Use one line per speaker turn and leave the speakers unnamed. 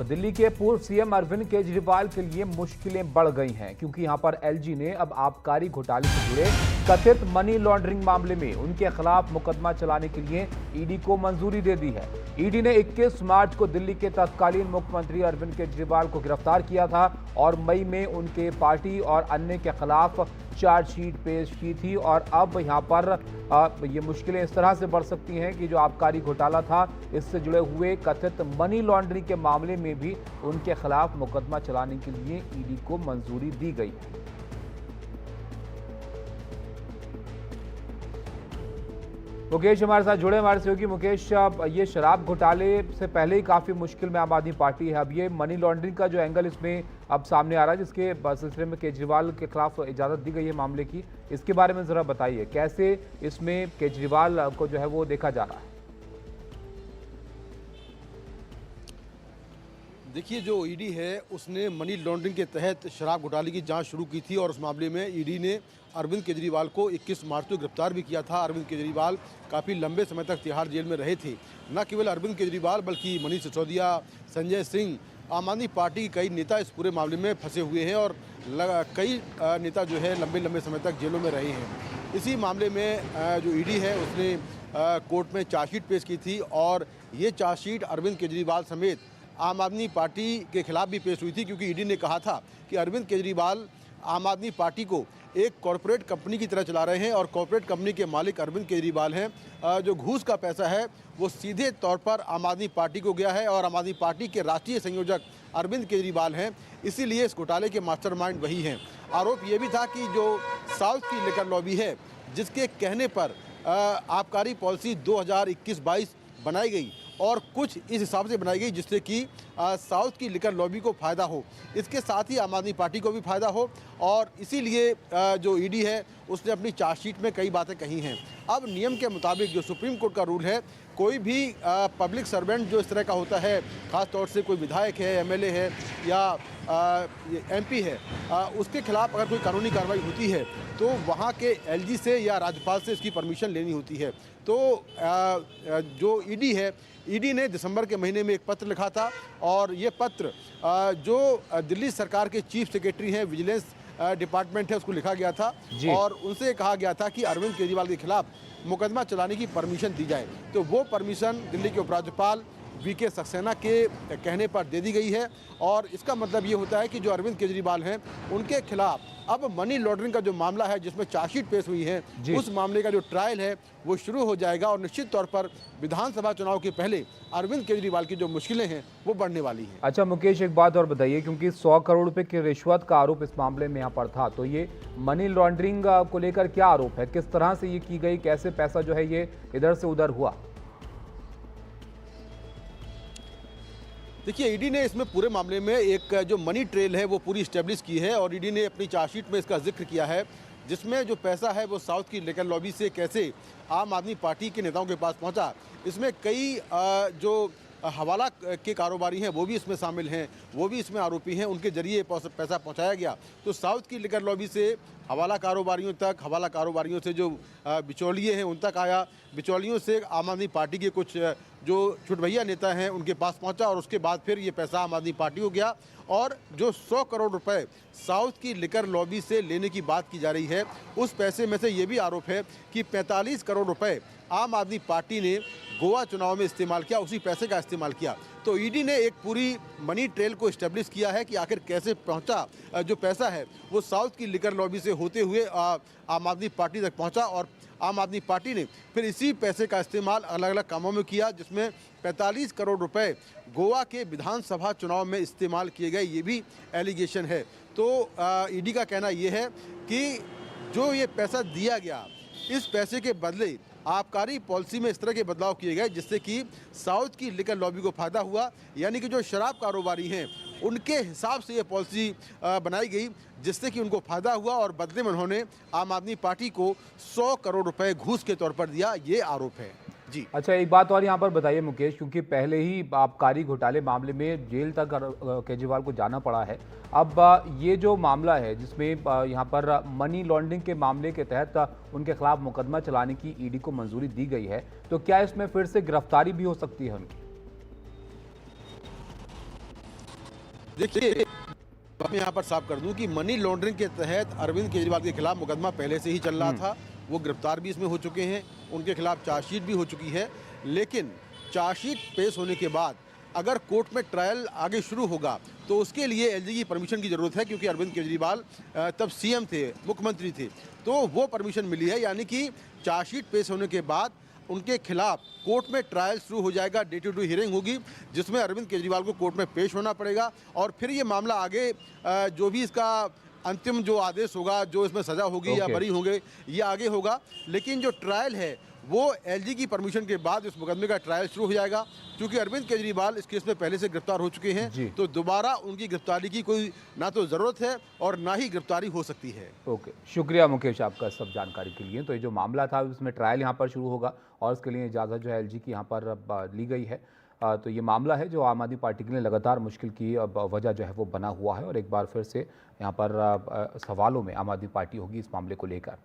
तरफ दिल्ली के पूर्व सीएम अरविंद केजरीवाल के लिए मुश्किलें बढ़ गई हैं, क्योंकि यहां पर एलजी ने अब आबकारी घोटाले से जुड़े कथित मनी लॉन्ड्रिंग मामले में उनके खिलाफ मुकदमा चलाने के लिए ईडी को मंजूरी दे दी है। ईडी ने 21 मार्च को दिल्ली के तत्कालीन मुख्यमंत्री अरविंद केजरीवाल को गिरफ्तार किया था और मई में उनके पार्टी और अन्य के खिलाफ चार्जशीट पेश की थी। और अब यहां पर ये मुश्किलें इस तरह से बढ़ सकती हैं कि जो आबकारी घोटाला था, इससे जुड़े हुए कथित मनी लॉन्ड्रिंग के मामले में भी उनके खिलाफ मुकदमा चलाने के लिए ईडी को मंजूरी दी गई है। मुकेश हमारे साथ जुड़े, हमारे सहयोगी मुकेश, ये शराब घोटाले से पहले ही काफी मुश्किल में आम आदमी पार्टी है। अब ये मनी लॉन्ड्रिंग का जो एंगल इसमें अब सामने आ रहा है, जिसके सिलसिले में केजरीवाल के खिलाफ इजाजत दी गई है मामले की, इसके बारे में जरा बताइए, कैसे इसमें केजरीवाल को जो है वो देखा जा रहा है?
देखिए, जो ईडी है उसने मनी लॉन्ड्रिंग के तहत शराब घोटाले की जांच शुरू की थी और उस मामले में ईडी ने अरविंद केजरीवाल को 21 मार्च को गिरफ्तार भी किया था। अरविंद केजरीवाल काफ़ी लंबे समय तक तिहाड़ जेल में रहे थे। न केवल अरविंद केजरीवाल बल्कि मनीष सिसोदिया, संजय सिंह, आम आदमी पार्टी के कई नेता इस पूरे मामले में फंसे हुए हैं और कई नेता जो है लंबे लंबे समय तक जेलों में रहे हैं। इसी मामले में जो ईडी है उसने कोर्ट में चार्जशीट पेश की थी और ये चार्जशीट अरविंद केजरीवाल समेत आम आदमी पार्टी के खिलाफ भी पेश हुई थी, क्योंकि ईडी ने कहा था कि अरविंद केजरीवाल आम आदमी पार्टी को एक कॉरपोरेट कंपनी की तरह चला रहे हैं और कॉरपोरेट कंपनी के मालिक अरविंद केजरीवाल हैं। जो घूस का पैसा है वो सीधे तौर पर आम आदमी पार्टी को गया है और आम आदमी पार्टी के राष्ट्रीय संयोजक अरविंद केजरीवाल हैं, इसीलिए इस घोटाले के मास्टरमाइंड वही हैं। आरोप ये भी था कि जो साउथ की लिकर लॉबी है, जिसके कहने पर आबकारी पॉलिसी 2021-22 बनाई गई और कुछ इस हिसाब से बनाई गई जिससे कि साउथ की लिकर लॉबी को फ़ायदा हो, इसके साथ ही आम आदमी पार्टी को भी फ़ायदा हो, और इसीलिए जो ईडी है उसने अपनी चार्जशीट में कई बातें कही हैं। अब नियम के मुताबिक जो सुप्रीम कोर्ट का रूल है, कोई भी पब्लिक सर्वेंट जो इस तरह का होता है, ख़ास तौर से कोई विधायक है, एमएलए है या एमपी है, उसके खिलाफ अगर कोई कानूनी कार्रवाई होती है तो वहाँ के एलजी से या राज्यपाल से इसकी परमिशन लेनी होती है। तो जो ईडी है, ईडी ने दिसंबर के महीने में एक पत्र लिखा था और ये पत्र जो दिल्ली सरकार के चीफ सेक्रेटरी हैं, विजिलेंस डिपार्टमेंट है, उसको लिखा गया था और उनसे कहा गया था कि अरविंद केजरीवाल के खिलाफ मुकदमा चलाने की परमिशन दी जाए। तो वो परमिशन दिल्ली के उपराज्यपाल वीके सक्सेना के कहने पर दे दी गई है और इसका मतलब ये होता है कि जो अरविंद केजरीवाल हैं उनके खिलाफ अब मनी लॉन्ड्रिंग का जो मामला है, जिसमें चार्जशीट पेश हुई है, उस मामले का जो ट्रायल है वो शुरू हो जाएगा और निश्चित तौर पर विधानसभा चुनाव के पहले अरविंद केजरीवाल की जो मुश्किलें हैं वो बढ़ने वाली हैं।
अच्छा मुकेश, एक बात और बताइए, क्योंकि 100 करोड़ रुपए की रिश्वत का आरोप इस मामले में यहाँ पर था, तो ये मनी लॉन्ड्रिंग को लेकर क्या आरोप है, किस तरह से ये की गई, कैसे पैसा जो है ये इधर से उधर हुआ?
देखिए, ईडी ने इसमें पूरे मामले में एक जो मनी ट्रेल है वो पूरी स्टैब्लिश की है और ईडी ने अपनी चार्जशीट में इसका जिक्र किया है, जिसमें जो पैसा है वो साउथ की लिकर लॉबी से कैसे आम आदमी पार्टी के नेताओं के पास पहुंचा। इसमें कई जो हवाला के कारोबारी हैं वो भी इसमें शामिल हैं, वो भी इसमें आरोपी हैं, उनके जरिए पैसा पहुंचाया गया। तो साउथ की लिकर लॉबी से हवाला कारोबारियों तक, हवाला कारोबारियों से जो बिचौलिए हैं उन तक आया, बिचौलियों से आम आदमी पार्टी के कुछ जो छुटभैया नेता हैं उनके पास पहुंचा और उसके बाद फिर ये पैसा आम आदमी पार्टी को गया। और जो 100 करोड़ रुपए साउथ की लिकर लॉबी से लेने की बात की जा रही है, उस पैसे में से ये भी आरोप है कि 45 करोड़ रुपए आम आदमी पार्टी ने गोवा चुनाव में इस्तेमाल किया, उसी पैसे का इस्तेमाल किया। तो ईडी ने एक पूरी मनी ट्रेल को इस्टेब्लिश किया है कि आखिर कैसे पहुंचा जो पैसा है वो साउथ की लिकर लॉबी से होते हुए आम आदमी पार्टी तक पहुंचा और आम आदमी पार्टी ने फिर इसी पैसे का इस्तेमाल अलग अलग कामों में किया, जिसमें 45 करोड़ रुपए गोवा के विधानसभा चुनाव में इस्तेमाल किए गए, ये भी एलिगेशन है। तो ईडी का कहना ये है कि जो ये पैसा दिया गया, इस पैसे के बदले आबकारी पॉलिसी में इस तरह के बदलाव किए गए जिससे कि साउथ की लिकर लॉबी को फ़ायदा हुआ, यानी कि जो शराब कारोबारी हैं उनके हिसाब से ये पॉलिसी बनाई गई जिससे कि उनको फ़ायदा हुआ और बदले में उन्होंने आम आदमी पार्टी को 100 करोड़ रुपए घूस के तौर पर दिया, ये आरोप है। जी
अच्छा, एक बात और यहाँ पर बताइए मुकेश, क्योंकि पहले ही आबकारी घोटाले मामले में जेल तक केजरीवाल को जाना पड़ा है। अब ये जो मामला है जिसमें यहाँ पर मनी लॉन्ड्रिंग के मामले के तहत उनके खिलाफ मुकदमा चलाने की ईडी को मंजूरी दी गई है, तो क्या इसमें फिर से गिरफ्तारी भी हो सकती है उनकी?
देखिए, मैं यहाँ पर साफ कर दूं कि मनी लॉन्ड्रिंग के तहत अरविंद केजरीवाल के खिलाफ मुकदमा पहले से ही चल रहा था। वो गिरफ्तार भी इसमें हो चुके हैं, उनके खिलाफ चार्जशीट भी हो चुकी है। लेकिन चार्जशीट पेश होने के बाद अगर कोर्ट में ट्रायल आगे शुरू होगा तो उसके लिए एलजी की परमिशन की ज़रूरत है, क्योंकि अरविंद केजरीवाल तब सीएम थे, मुख्यमंत्री थे, तो वो परमिशन मिली है। यानी कि चार्जशीट पेश होने के बाद उनके खिलाफ कोर्ट में ट्रायल शुरू हो जाएगा, डे टू डे हियरिंग होगी, जिसमें अरविंद केजरीवाल को कोर्ट में पेश होना पड़ेगा और फिर ये मामला आगे जो भी इसका अंतिम जो आदेश होगा, जो इसमें सजा होगी या बरी होंगे, ये आगे होगा। लेकिन जो ट्रायल है वो एलजी की परमिशन के बाद इस मुकदमे का ट्रायल शुरू हो जाएगा। क्योंकि अरविंद केजरीवाल इस केस में पहले से गिरफ्तार हो चुके हैं, तो दोबारा उनकी गिरफ्तारी की कोई ना तो ज़रूरत है और ना ही गिरफ्तारी हो सकती है।
ओके, शुक्रिया मुकेश आपका सब जानकारी के लिए। तो ये जो मामला था उसमें ट्रायल यहाँ पर शुरू होगा और उसके लिए इजाज़त जो है एलजी की यहाँ पर अब ली गई है। तो ये मामला है जो आम आदमी पार्टी के लिए लगातार मुश्किल की अब वजह जो है वो बना हुआ है और एक बार फिर से यहाँ पर सवालों में आम आदमी पार्टी होगी इस मामले को लेकर।